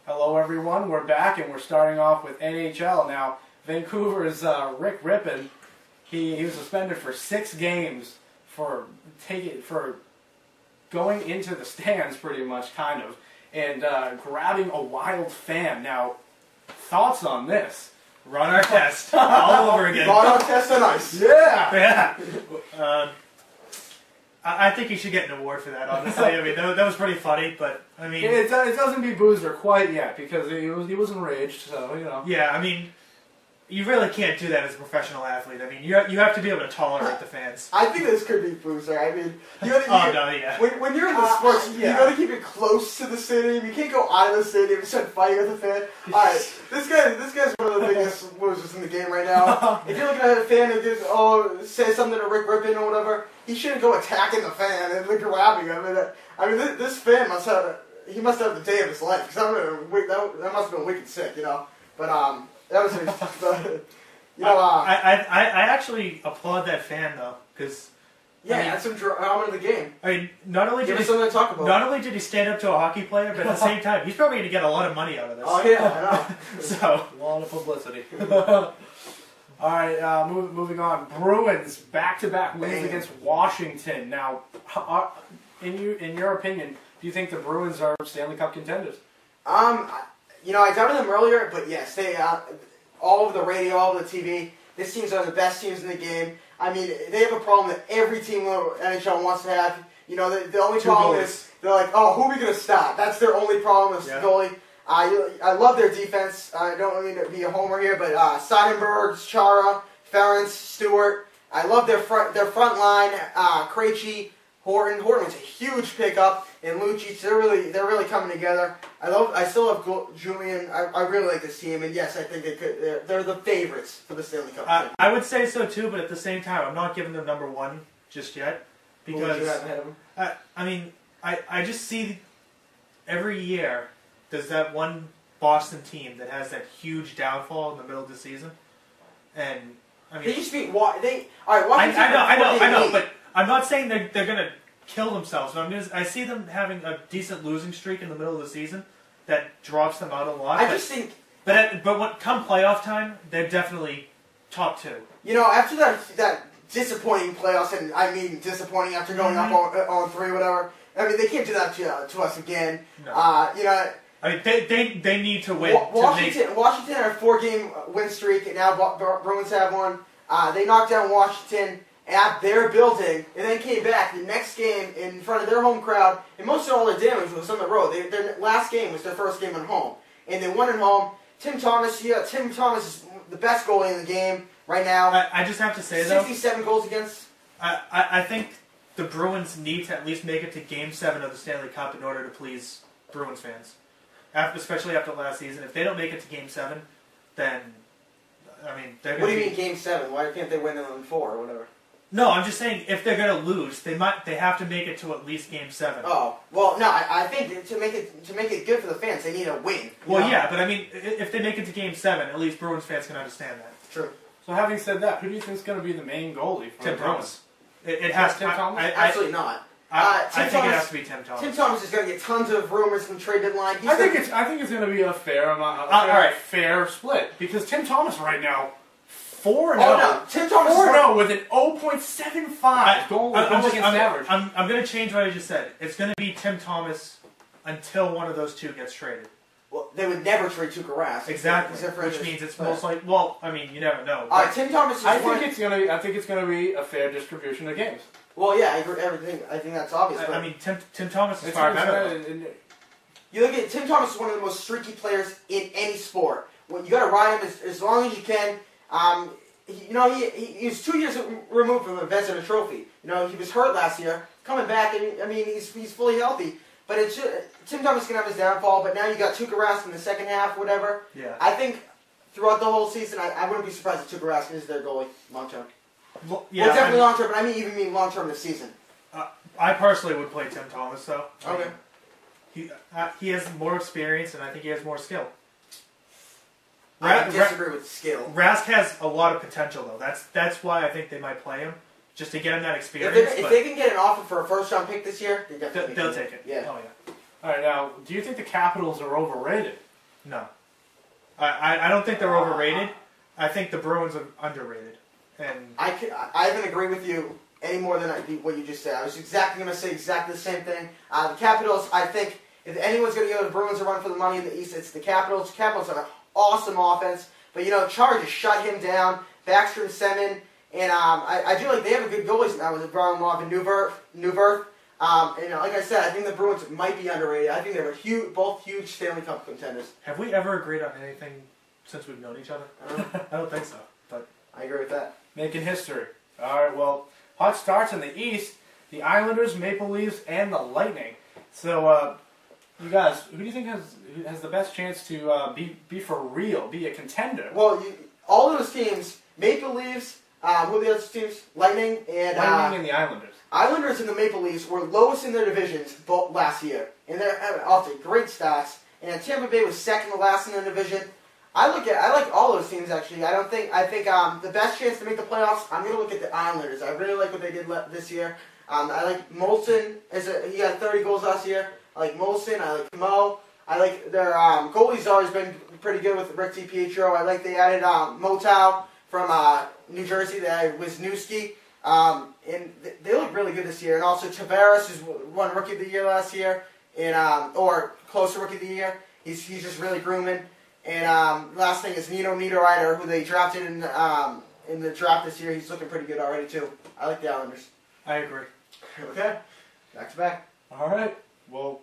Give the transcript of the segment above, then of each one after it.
Hello everyone, we're back and we're starting off with NHL. Now, Vancouver's Rick Rippon, he was suspended for 6 games for going into the stands pretty much, kind of, and grabbing a wild fan. Now, thoughts on this? Ron Artest all over again. Ron Artest on ice. Yeah! Yeah. I think he should get an award for that, honestly. I mean, that was pretty funny, but, I mean... It doesn't beat Boozer quite yet, because he was enraged, so, you know. Yeah, I mean, you really can't do that as a professional athlete. I mean, you have to be able to tolerate the fans. I think this could be Boozer. I mean, yeah. When you're in the sports, you gotta keep it close to the stadium. You can't go out of the stadium and start fighting with a fan. Alright, this guy's one of the biggest losers in the game right now. If you're looking at a fan who just, say something to Rick Rippon or whatever, he shouldn't go attacking the fan and grabbing him. I mean, this fan must have the day of his life, because that must have been wicked sick, you know. But that was, you know. I actually applaud that fan though, because yeah, that's some drama in the game. I mean, not only did he stand up to a hockey player, but at the same time, he's probably going to get a lot of money out of this. Oh yeah, I know. So a lot of publicity. All right, moving on. Bruins back-to-back wins against Washington. Now, in your opinion, do you think the Bruins are Stanley Cup contenders? You know, I doubted them earlier, but yes, they all over the radio, all over the TV. These teams are the best teams in the game. I mean, they have a problem that every team in the NHL wants to have. You know, the only problem is they're like, oh, who are we going to stop? That's their only problem is the goalie. I love their defense. I don't mean to be a homer here, but Seidenberg, Chara, Ference, Stewart. I love their front line. Krejci, Horton. Horton was a huge pickup, and Lucic. They're really coming together. I still love Julian. I really like this team, and yes, I think they could. They're the favorites for the Stanley Cup. I would say so too, but at the same time, I'm not giving them #1 just yet, because who would you have ahead of them? I mean, I just see every year there's that one Boston team that has that huge downfall in the middle of the season, and I mean they used to be Washington. I know, but I'm not saying they're gonna kill themselves. But I see them having a decent losing streak in the middle of the season that drops them out a lot. But when come playoff time, they're definitely top 2. You know, after that disappointing playoffs, and I mean disappointing after going up on 3 whatever. I mean, they can't do that to us again. No. You know. I mean, they need to win. Washington had a 4-game win streak, and now Bruins have one. They knocked down Washington at their building, and then came back the next game in front of their home crowd, and most of all their damage was on the road. Their last game was their first game at home, and they won at home. Tim Thomas is the best goalie in the game right now. I just have to say, 67 goals against. I think the Bruins need to at least make it to Game 7 of the Stanley Cup in order to please Bruins fans. Especially after last season. If they don't make it to Game 7, then, I mean, they're going to What do you mean Game 7? Why can't they win them in 4 or whatever? No, I'm just saying, if they're going to lose, they have to make it to at least Game 7. Oh, well, no, I think to make it good for the fans, they need a win. Well, yeah, but I mean, if they make it to Game 7, at least Bruins fans can understand that. True. So having said that, who do you think is going to be the main goalie for Tim the Bruins? Thomas. It has Tim Thomas? Absolutely not. I think it has to be Tim Thomas. Tim Thomas is going to get tons of rumors from trade deadline. I think it's going to be a fair fair split, because Tim Thomas right now 4-0. No. Tim Thomas 4-0 with an 0.75 goal against average. I'm going to change what I just said. It's going to be Tim Thomas until one of those two gets traded. Well, they would never trade Tuukka Rask. Exactly, which means it's most likely. Well, I mean, you never know. Tim Thomas is I think it's going to be a fair distribution of games. Well, yeah, I agree. I think that's obvious. I mean, Tim Thomas is far better. You look at Tim Thomas is one of the most streaky players in any sport. When you got to ride him as long as you can. He was 2 years removed from the Vezina Trophy. You know, he was hurt last year, coming back, and I mean, he's fully healthy. But Tim Thomas can have his downfall. But now you got Tuukka Rask in the second half, whatever. Yeah. I think throughout the whole season, I wouldn't be surprised if Tuukka Rask is their goalie long term. Well, definitely long term, but I mean long term this season. I personally would play Tim Thomas, though. Okay. He has more experience, and I think he has more skill. I disagree with skill. Rask has a lot of potential, though. That's why I think they might play him, just to get him that experience. If they can get an offer for a first-round pick this year, they'll take it. Yeah. Oh, yeah. All right, now, do you think the Capitals are overrated? No. I don't think they're overrated. I think the Bruins are underrated. And I haven't agreed with you any more than what you just said. I was exactly going to say exactly the same thing. The Capitals, I think, if anyone's going to give the Bruins a run for the money in the East, it's the Capitals. Capitals have an awesome offense. But, Char just shut him down. Backstrom, Semin. And I do like they have a good goalies now with Varlamov and Newberth. Like I said, I think the Bruins might be underrated. I think they're both huge Stanley Cup contenders. Have we ever agreed on anything since we've known each other? I don't think so. But I agree with that. Making history. All right, well, hot starts in the East. The Islanders, Maple Leafs, and the Lightning. So, you guys, who do you think has the best chance to be for real, be a contender? Well, all of those teams, Maple Leafs, who are the other teams? Lightning and the Islanders. Islanders and the Maple Leafs were lowest in their divisions both last year, and they're also great stats. And Tampa Bay was second to last in the division. I like all those teams actually. I think the best chance to make the playoffs. I'm gonna look at the Islanders. I really like what they did this year. I like Molson he had 30 goals last year. I like Molson. I like Mo. I like their goalie's always been pretty good with Rick DiPietro. I like they added Motow from New Jersey. They added Wisniewski. And they look really good this year. And also Tavares, who's won Rookie of the Year last year, or close to Rookie of the Year. He's just really grooming. And last thing is Nino Niederreiter, who they drafted in the draft this year. He's looking pretty good already too. I like the Islanders. I agree. Okay, back to back. All right. Well,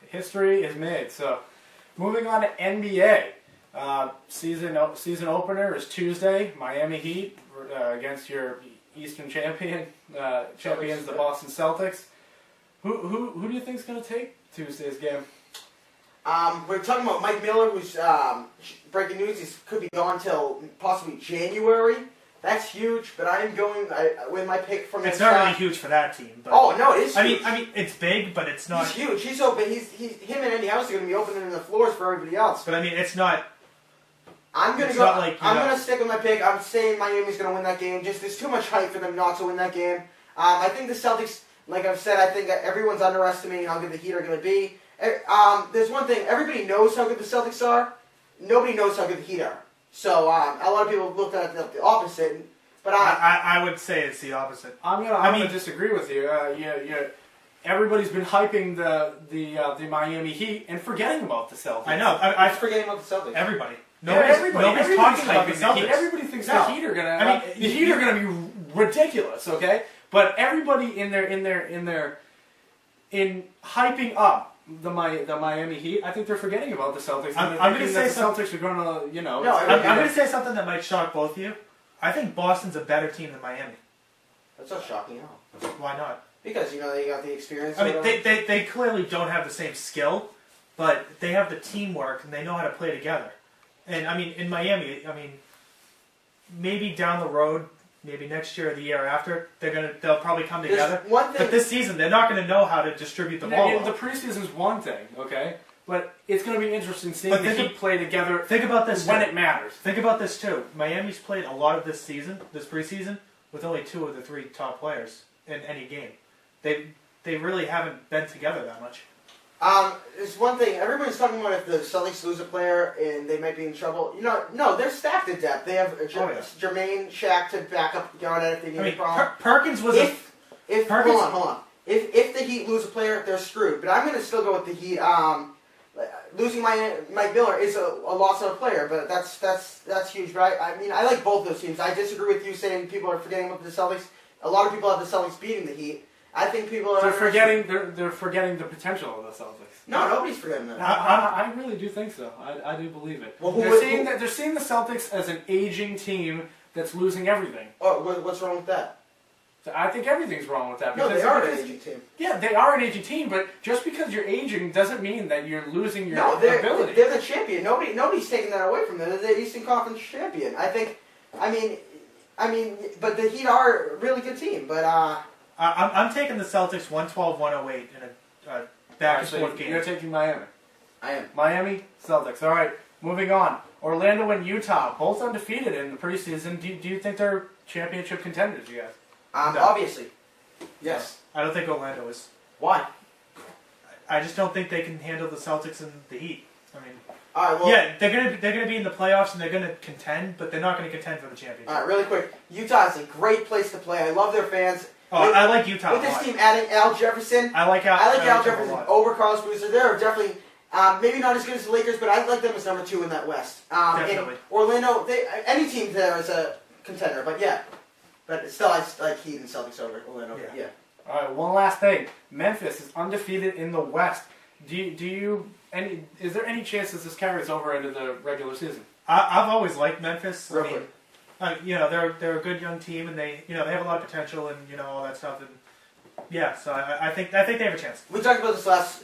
history is made. So, moving on to NBA. Season opener is Tuesday. Miami Heat against your Eastern champions, the Boston Celtics. Who do you think is going to take Tuesday's game? We're talking about Mike Miller, who's breaking news. He could be gone till possibly January. That's huge, but I am going with my pick from. It's not really huge for that team. But oh no, it is. I mean, it's big, but it's not. He's huge. He's open. Him and Eddie House are going to be opening the floors for everybody else. But I mean, it's not. I'm going to stick with my pick. I'm saying Miami's going to win that game. Just there's too much hype for them not to win that game. I think the Celtics, like I've said, I think everyone's underestimating how good the Heat are going to be. There's one thing. Everybody knows how good the Celtics are. Nobody knows how good the Heat are. So a lot of people look at the opposite. But I would say it's the opposite. I'm gonna disagree with you. Everybody's been hyping the Miami Heat and forgetting about the Celtics. I know. I'm forgetting about the Celtics. Everybody. Nobody's talking about the the Celtics. Heat. Everybody thinks the Heat are gonna. The Heat are gonna be ridiculous. Okay, but everybody in hyping up the Miami Heat, I think they're forgetting about the Celtics. I'm going to say the Celtics are going to, No, I'm going to say something that might shock both of you. I think Boston's a better team than Miami. That's not shocking at all. Why not? Because they got the experience. I mean, they clearly don't have the same skill, but they have the teamwork and they know how to play together. And I mean, in Miami, maybe down the road, maybe next year or the year after, they'll probably come together. But this season, they're not going to know how to distribute the ball. The preseason's one thing, okay, but it's going to be interesting seeing the Heat play together. Think about this when it matters. Think about this too. Miami's played a lot of this preseason, with only 2 of the 3 top players in any game. They really haven't been together that much. There's one thing. Everybody's talking about if the Celtics lose a player and they might be in trouble. No, they're stacked at depth. They have Jermaine, Shaq to back up Garnett if they need a problem. Perkins was hold on. If the Heat lose a player, they're screwed. But I'm going to still go with the Heat. Losing Mike Miller is a loss of a player, but that's huge. But I mean, I like both those teams. I disagree with you saying people are forgetting about the Celtics. A lot of people have the Celtics beating the Heat. I think people are. They're forgetting the potential of the Celtics. No, nobody's forgetting that. I really do think so. I do believe it. Well, they're seeing the Celtics as an aging team that's losing everything. Oh, what's wrong with that? I think everything's wrong with that. No, they are an aging team. Yeah, they are an aging team, but just because you're aging doesn't mean that you're losing your ability. They're the champion. Nobody's taking that away from them. They're the Eastern Conference champion. I mean, but the Heat are a really good team. But I'm taking the Celtics 112-108 in a back-and-forth game. You're taking Miami. I am. Miami, Celtics. All right, moving on. Orlando and Utah, both undefeated in the preseason. Do you think they're championship contenders, you guys? No. Obviously. Yes. I don't think Orlando is. Why? I just don't think they can handle the Celtics and the Heat. I mean, all right, well, yeah, they're gonna be in the playoffs and they're gonna contend, but they're not gonna contend for the championship. All right, really quick. Utah is a great place to play. I love their fans. Oh, I like Utah. With this team adding Al Jefferson, I like Al Jefferson over Carlos Boozer. They're definitely maybe not as good as the Lakers, but I like them as number 2 in that West. Definitely. Orlando, any team there is a contender, but yeah. But still, I like Heat and Celtics over Orlando. Yeah. All right, one last thing. Memphis is undefeated in the West. Is there any chances this carries over into the regular season? I've always liked Memphis. Real quick. They're a good young team, and they have a lot of potential, and all that stuff. And yeah, so I think they have a chance. We talked about this last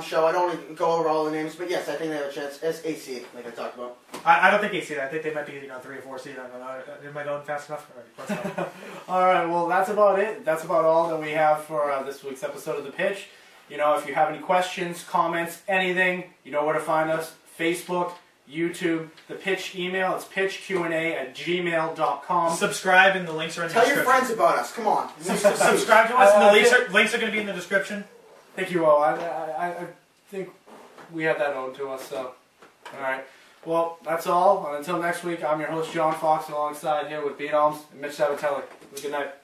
show. I don't want to go over all the names, but yes, I think they have a chance as AC, like I talked about. I don't think AC. I think they might be 3 or 4 seed. I don't know. Am I going fast enough? All right, let's go. All right, well, that's about it. That's about all that we have for this week's episode of The Pitch. If you have any questions, comments, anything, you know where to find us. Facebook, YouTube, The Pitch email. It's pitchqa@gmail.com. Subscribe, and the links are in the description. Tell your friends about us. Come on. Subscribe to us, and the links are going to be in the description. Thank you all. I think we have that owed to us, so. All right. Well, that's all. Until next week, I'm your host, John Fox, alongside here with Beat Alms and Mitch Sabatelli. Good night.